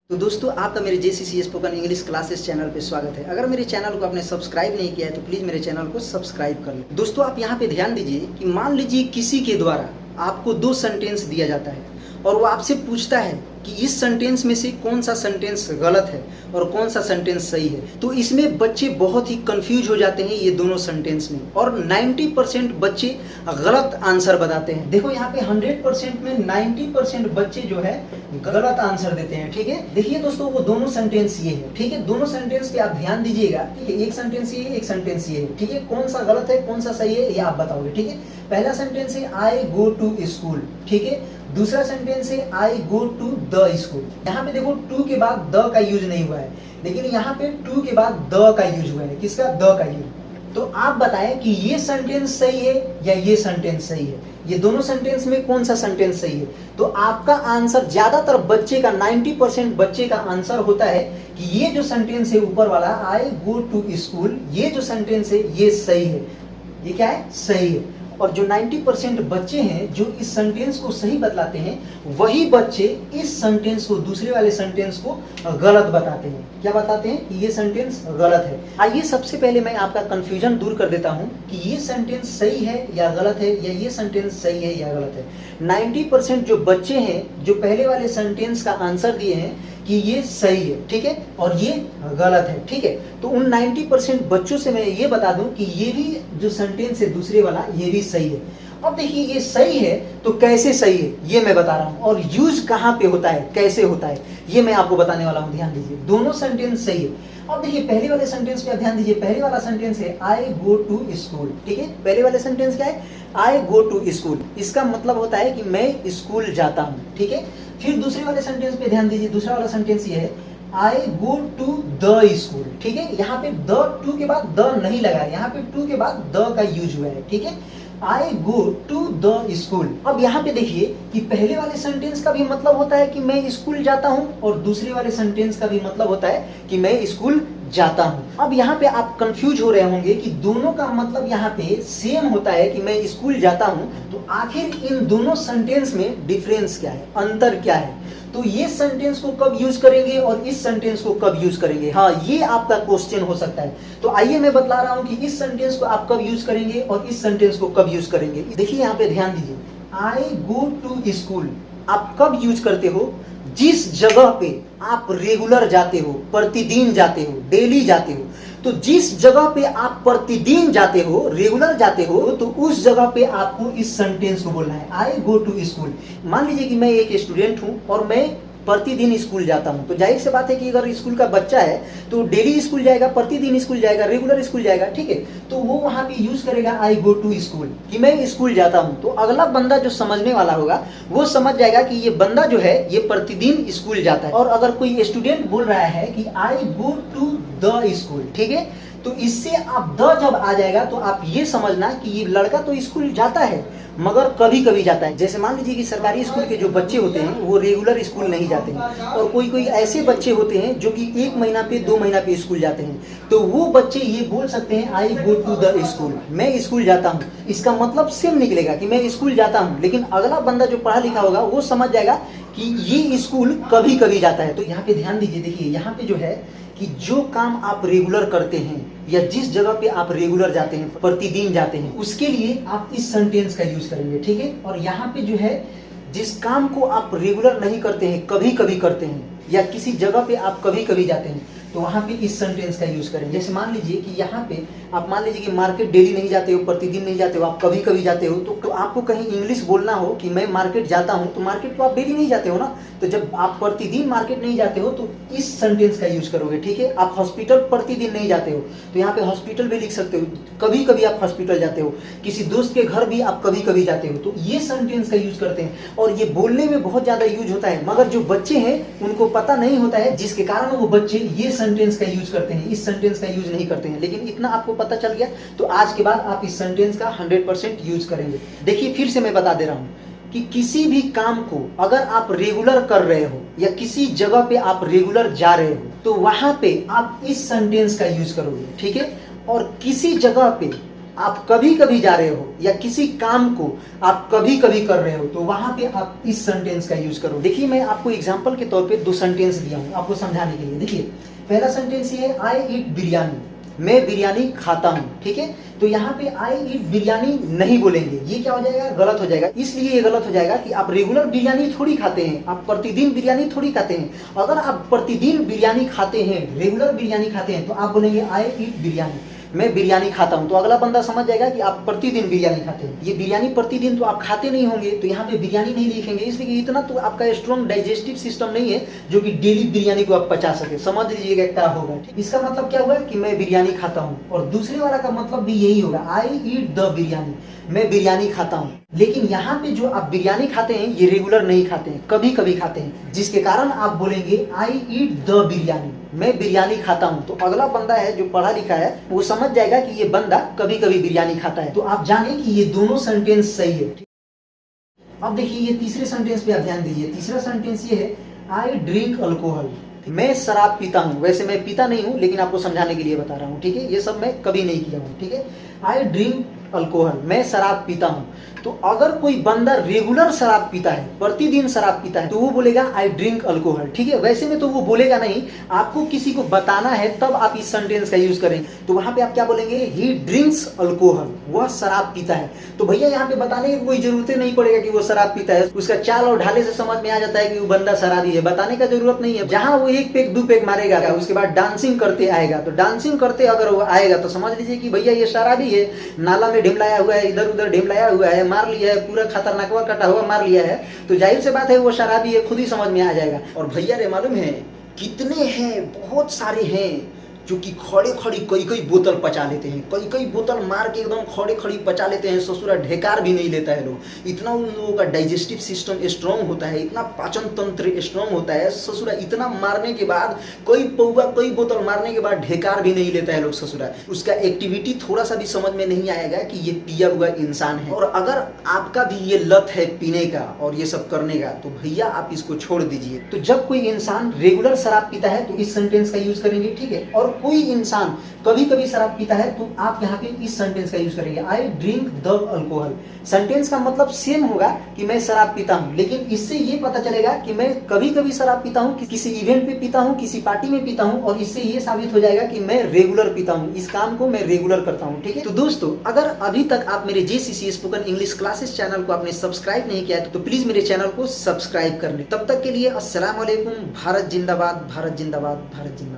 तो दोस्तों आपका मेरे JCC spoken English classes channel पे स्वागत है। अगर मेरे चैनल को आपने सब्सक्राइब नहीं किया है तो प्लीज़ मेरे चैनल को सब्सक्राइब कर लें। दोस्तों आप यहाँ पे ध्यान दीजिए कि मान लीजिए किसी के द्वारा आपको दो सेंटेंस दिया जाता है और वो आपसे पूछता है कि इस सेंटेंस में से कौन सा सेंटेंस गलत है और कौन सा सेंटेंस सही है। तो इसमें बच्चे बहुत ही कंफ्यूज हो जाते हैं ये दोनों सेंटेंस में, और 90% बच्चे गलत आंसर बताते हैं। देखो यहाँ पे 100% में 90% बच्चे जो है गलत आंसर देते हैं। ठीक है, देखिए दोस्तों वो दोनों सेंटेंस ये है। ठीक है, दोनों सेंटेंस पे आप ध्यान दीजिएगा। ठीक है, एक सेंटेंस ये है, एक सेंटेंस ये है। ठीक है, कौन सा गलत है कौन सा सही है ये आप बताओगे। ठीक है, पहला सेंटेंस है आई गो टू स्कूल। ठीक है, दूसरा सेंटेंस है आई गो टू द स्कूल। यहाँ पे देखो टू के बाद द का यूज नहीं हुआ है, लेकिन यहाँ पे टू के बाद द का यूज हुआ है। किसका? द का यूज। तो आप बताएं कि ये सेंटेंस सही है या ये सेंटेंस सही है। ये दोनों सेंटेंस में कौन सा सेंटेंस सही है? तो आपका आंसर ज्यादातर बच्चे का 90% बच्चे का आंसर होता है कि ये जो सेंटेंस है ऊपर वाला आई गो टू स्कूल, ये जो सेंटेंस है ये सही है। ये क्या है? सही है। और जो 90% बच्चे हैं जो इस सेंटेंस को सही बतलाते हैं, वही बच्चे इस सेंटेंस को, दूसरे वाले सेंटेंस को गलत बताते हैं। क्या बताते हैं? कि ये सेंटेंस गलत है। आइए सबसे पहले मैं आपका कंफ्यूजन दूर कर देता हूं कि ये सेंटेंस सही है या गलत है, या ये सेंटेंस सही है या गलत है। 90% जो बच्चे हैं जो पहले वाले सेंटेंस का आंसर दिए हैं कि ये सही है, ठीक है, और ये गलत है। ठीक है, तो उन 90% बच्चों से मैं ये बता दूं कि ये भी जो सेंटेंस है दूसरे वाला ये भी सही है। अब देखिए ये सही है तो कैसे सही है ये मैं बता रहा हूं, और यूज कहां पे होता है, कैसे होता है, ये मैं आपको बताने वाला हूं। ध्यान दीजिए, दोनों सेंटेंस सही है। अब देखिए पहले वाले सेंटेंस पे आप ध्यान दीजिए। पहले वाला सेंटेंस है आई गो टू स्कूल। ठीक है, पहले वाले सेंटेंस क्या है? आई गो टू स्कूल। इसका मतलब होता है कि मैं स्कूल जाता हूं। ठीक है, फिर दूसरे वाले सेंटेंस पे ध्यान दीजिए। दूसरा वाला सेंटेंस ये है आई गो टू द स्कूल। ठीक है, यहाँ पे द टू के बाद द नहीं लगा है, यहाँ पे टू के बाद द का यूज हुआ है। ठीक है, आई गो टू द स्कूल। अब यहाँ पे देखिए कि पहले वाले सेंटेंस का भी मतलब होता है कि मैं स्कूल जाता हूँ, और दूसरे वाले सेंटेंस का भी मतलब होता है कि मैं स्कूल जाता हूँ। अब यहाँ पे आप कंफ्यूज हो रहे होंगे कि दोनों का मतलब यहाँ पे सेम होता है कि मैं स्कूल जाता हूँ, तो आखिर इन दोनों सेंटेंस में डिफरेंस क्या है, अंतर क्या है? तो ये सेंटेंस को कब यूज करेंगे और इस सेंटेंस को कब यूज करेंगे? हाँ, ये आपका क्वेश्चन हो सकता है। तो आइए मैं बतला रहा हूं कि इस सेंटेंस को आप कब यूज करेंगे और इस सेंटेंस को कब यूज करेंगे। देखिए यहाँ पे ध्यान दीजिए, आई गो टू स्कूल आप कब यूज करते हो? जिस जगह पे आप रेगुलर जाते हो, प्रतिदिन जाते हो, डेली जाते हो। तो जिस जगह पे आप प्रतिदिन जाते हो, रेगुलर जाते हो, तो उस जगह पे आपको इस सेंटेंस को बोलना है, आई गो टू स्कूल। मान लीजिए कि मैं एक स्टूडेंट हूं और मैं प्रतिदिन स्कूल जाता हूं, तो जाहिर सी बात है कि अगर स्कूल का बच्चा है तो डेली स्कूल जाएगा, प्रतिदिन स्कूल जाएगा, रेगुलर स्कूल जाएगा। ठीक है, तो वो वहां पे यूज करेगा आई गो टू स्कूल कि मैं स्कूल जाता हूं। तो अगला बंदा जो समझने वाला होगा वो समझ जाएगा कि ये बंदा जो है ये प्रतिदिन स्कूल जाता है। और अगर कोई स्टूडेंट बोल रहा है कि आई गो टू द स्कूल, ठीक है, तो इससे आप द जब आ जाएगा तो आप ये समझना कि ये लड़का तो स्कूल जाता है मगर कभी कभी जाता है। जैसे मान लीजिए कि सरकारी स्कूल के जो बच्चे होते हैं वो रेगुलर स्कूल नहीं जाते हैं, और कोई कोई ऐसे बच्चे होते हैं जो कि 1 महीना पे 2 महीना पे स्कूल जाते हैं। तो वो बच्चे ये बोल सकते हैं आई गो टू द स्कूल, मैं स्कूल जाता हूँ। इसका मतलब सेम निकलेगा कि मैं स्कूल जाता हूँ, लेकिन अगला बंदा जो पढ़ा लिखा होगा वो समझ जाएगा कि ये स्कूल कभी कभी जाता है। तो यहाँ पे ध्यान दीजिए, देखिए यहाँ पे जो है कि जो काम आप रेगुलर करते हैं या जिस जगह पे आप रेगुलर जाते हैं, प्रतिदिन जाते हैं, उसके लिए आप इस सेंटेंस का यूज करेंगे। ठीक है, और यहाँ पे जो है जिस काम को आप रेगुलर नहीं करते हैं, कभी कभी करते हैं, या किसी जगह पे आप कभी कभी जाते हैं, तो वहां पे इस सेंटेंस का यूज करेंगे। जैसे मान लीजिए कि यहाँ पे आप मान लीजिए कि मार्केट डेली नहीं जाते हो, प्रतिदिन नहीं जाते हो, आप कभी कभी जाते हो, तो आपको कहीं इंग्लिश बोलना हो कि मैं मार्केट जाता हूँ, तो मार्केट तो आप डेली नहीं जाते हो ना। तो जब आप प्रतिदिन मार्केट नहीं जाते हो तो इस सेंटेंस का यूज करोगे। ठीक है, आप हॉस्पिटल प्रतिदिन नहीं जाते हो, तो यहाँ पे हॉस्पिटल भी लिख सकते हो, कभी कभी आप हॉस्पिटल जाते हो। किसी दोस्त के घर भी आप कभी कभी जाते हो, तो ये सेंटेंस का यूज करते हैं। और ये बोलने में बहुत ज्यादा यूज होता है, मगर जो बच्चे हैं उनको पता नहीं होता है, जिसके कारण वो बच्चे ये सेंटेंस का यूज करते हैं, इस सेंटेंस का यूज नहीं करते हैं। लेकिन इतना आपको पता चल गया तो आज के बाद आप इस सेंटेंस का 100% यूज करेंगे। देखिए फिर से मैं बता दे रहा हूं कि किसी भी काम को अगर आप रेगुलर कर रहे हो या किसी जगह पे आप रेगुलर जा रहे हो, तो वहां पे आप इस सेंटेंस का यूज करोगे। ठीक है, और किसी जगह पे आप कभी कभी जा रहे हो या किसी काम को आप कभी कभी कर रहे हो तो वहां पे आप इस सेंटेंस का यूज करो। देखिए मैं आपको एग्जांपल के तौर पे 2 सेंटेंस दिया हूं आपको समझाने के लिए। देखिए पहला सेंटेंस ये है आई ईट बिरयानी, मैं बिरयानी खाता हूं। ठीक है, तो यहाँ पे आई ईट बिरयानी नहीं बोलेंगे, ये क्या हो जाएगा, गलत हो जाएगा। इसलिए ये गलत हो जाएगा कि आप रेगुलर बिरयानी थोड़ी खाते हैं, आप प्रतिदिन बिरयानी थोड़ी खाते हैं। अगर आप प्रतिदिन बिरयानी खाते हैं, रेगुलर बिरयानी खाते हैं, तो आप बोलेंगे आई ईट बिरयानी, मैं बिरयानी खाता हूं। तो अगला बंदा समझ जाएगा कि आप प्रतिदिन बिरयानी खाते हैं। ये बिरयानी प्रतिदिन तो आप खाते नहीं होंगे, तो यहाँ पे बिरयानी नहीं लिखेंगे, इसलिए कि इतना तो आपका स्ट्रॉन्ग डाइजेस्टिव सिस्टम नहीं है जो कि डेली बिरयानी को आप पचा सके। समझ लीजिएगा क्या होगा। इसका मतलब क्या हुआ कि मैं बिरयानी खाता हूँ, और दूसरे वाला का मतलब भी यही होगा, आई ईट द बिरयानी, मैं बिरयानी खाता हूँ। लेकिन यहाँ पे जो आप बिरयानी खाते हैं ये रेगुलर नहीं खाते हैं, कभी कभी खाते हैं, जिसके कारण आप बोलेंगे आई ईट द बिरयानी, मैं बिरयानी खाता हूं। तो अगला बंदा है जो पढ़ा लिखा है वो समझ जाएगा कि ये बंदा कभी कभी बिरयानी खाता है। तो आप जाने कि ये दोनों सेंटेंस सही है। अब देखिए ये तीसरे सेंटेंस पे आप ध्यान दीजिए। तीसरा सेंटेंस ये है आई ड्रिंक अल्कोहल, मैं शराब पीता हूं। वैसे मैं पीता नहीं हूं लेकिन आपको समझाने के लिए बता रहा हूं। ठीक है, ये सब मैं कभी नहीं किया हूं। ठीक है, आई ड्रिंक अल्कोहल, मैं शराब पीता हूं। तो अगर कोई बंदा रेगुलर शराब पीता है, प्रतिदिन शराब पीता है, तो वो बोलेगा आई ड्रिंक अल्कोहल। ठीक है, वैसे में तो वो बोलेगा नहीं, आपको किसी को बताना है तब आप इस सेंटेंस का यूज करेंगे। तो वहां पे आप क्या बोलेंगे, ही ड्रिंक्स अल्कोहल, वह शराब पीता है। तो भैया यहाँ पे बताने की कोई जरूरत नहीं पड़ेगा कि वो शराब पीता है, उसका चाल और ढाले से समझ में आ जाता है कि वो बंदा शराबी है, बताने का जरूरत नहीं है। जहां वो 1 पेग 2 पेग मारेगा उसके बाद डांसिंग करते आएगा, तो डांसिंग करते अगर वो आएगा तो समझ लीजिए कि भैया ये शराबी है, नाला में ढिमलाया हुआ है, इधर उधर ढिमलाया हुआ है, मार लिया है, पूरा खतरनाकवा कटा हुआ मार लिया है, तो जाहिर से बात है वो शराबी है, खुद ही समझ में आ जाएगा। और भैया रे मालूम है कितने हैं, बहुत सारे हैं जो कि खड़े खड़ी कई कई बोतल पचा लेते हैं, कई कई बोतल मार के एकदम खड़े खड़ी पचा लेते हैं, ससुरा ढेकार भी नहीं लेता है लोग। इतना उन लोगों का डाइजेस्टिव सिस्टम स्ट्रांग होता है, इतना पाचन तंत्र स्ट्रांग होता है, ससुरा इतना मारने के बाद कई बोतल मारने के बाद ढेकार भी नहीं लेता है लोग ससुरा। उसका एक्टिविटी थोड़ा सा भी समझ में नहीं आएगा कि ये पिया हुआ इंसान है। और अगर आपका भी ये लत है पीने का और ये सब करने का, तो भैया आप इसको छोड़ दीजिए। तो जब कोई इंसान रेगुलर शराब पीता है तो इस सेंटेंस का यूज करेंगे। ठीक है, और कोई इंसान कभी कभी शराब पीता है तो आप यहाँ पे इस सेंटेंस का यूज करेंगे, I drink the alcohol. Sentence का मतलब सेम होगा कि मैं शराब पीता हूँ, लेकिन इससे ये पता चलेगा कि मैं कभी कभी शराब पीता हूँ, किसी इवेंट पे पीता हूँ, किसी पार्टी में पीता हूँ, और इससे ये साबित हो जाएगा कि मैं रेगुलर पीता हूँ, इस काम को मैं रेगुलर करता हूँ। ठीक है, तो दोस्तों अगर अभी तक आप मेरे JCC spoken English classes channel को आपने सब्सक्राइब नहीं किया तो प्लीज मेरे चैनल को सब्सक्राइब कर लें। तब तक के लिए अस्सलाम वालेकुम। भारत जिंदाबाद, भारत जिंदाबाद, भारत जिंदाबाद।